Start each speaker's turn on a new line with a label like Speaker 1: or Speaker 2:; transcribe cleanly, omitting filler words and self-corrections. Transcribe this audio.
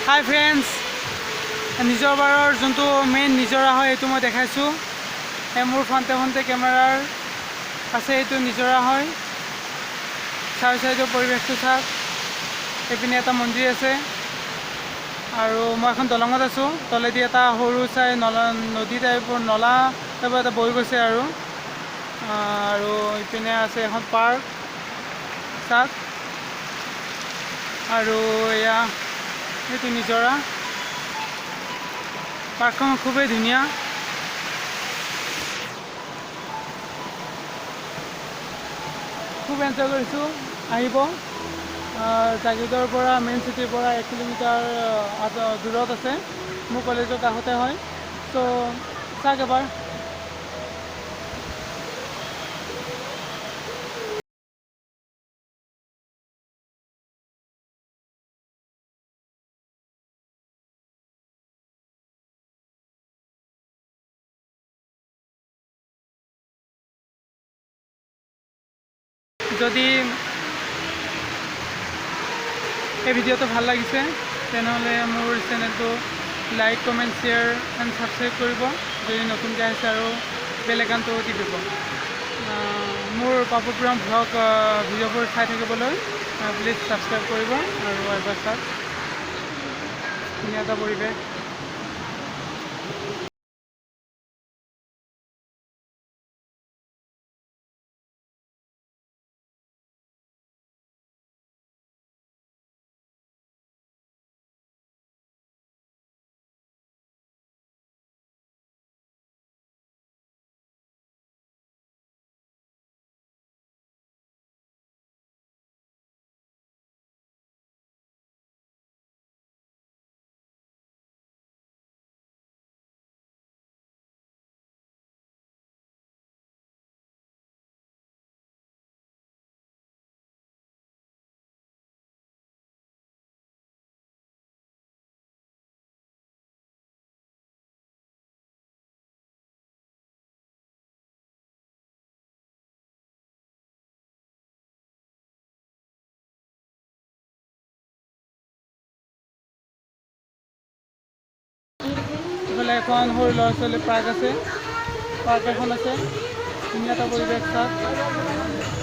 Speaker 1: হাই friends, নিজৰবাৰৰ যোনটো main নিজৰা হয় এইটো মই দেখাইছোঁ। মোৰ ফ্ৰণ্টে কেমেৰাৰ আছে, এইটো নিজৰা হয়। চাইডৰ পৰিৱেশটো চাওক, এইপিনে এটা মন্দিৰ আছে আৰু মই এখন দলঙত আছোঁ। তলেদি এটা সৰু চাই নদী টাইপৰ নলা টাইপৰ এটা বৈ গৈছে আৰু ইপিনে আছে এখন পাৰ্ক চাওক, আৰু এয়া এইটো নিজৰা। পাৰ্কখন খুবেই ধুনীয়া। খুব এনজয় কৰিছোঁ। আহিব, জাগিৰোডৰ পৰা মেইন চিটিৰ পৰা 1 কিলোমিটাৰ দূৰত আছে। মোৰ কলেজৰ কাষতে হয়। ত' চাওক এবাৰ। যদি এই ভিডিঅ'টো ভাল লাগিছে তেনেহ'লে মোৰ চেনেলটো like, comment, share and subscribe কৰিব। যদি নতুনকৈ আহিছে আৰু বেল আইকনটো টিপিব। মোৰ পাপুপুৰম ভ্লগ ভিডিঅ'বোৰ চাই থাকিবলৈ প্লিজ ছাবস্ক্ৰাইব কৰিব। আৰু এবাৰ চাওক, ধুনীয়া এটা পৰিৱেশ। এইফালে এখন সৰু ল'ৰা ছোৱালী পাৰ্ক আছে, পাৰ্ক এখন আছে। ধুনীয়া এটা পৰিৱেশ চাওক।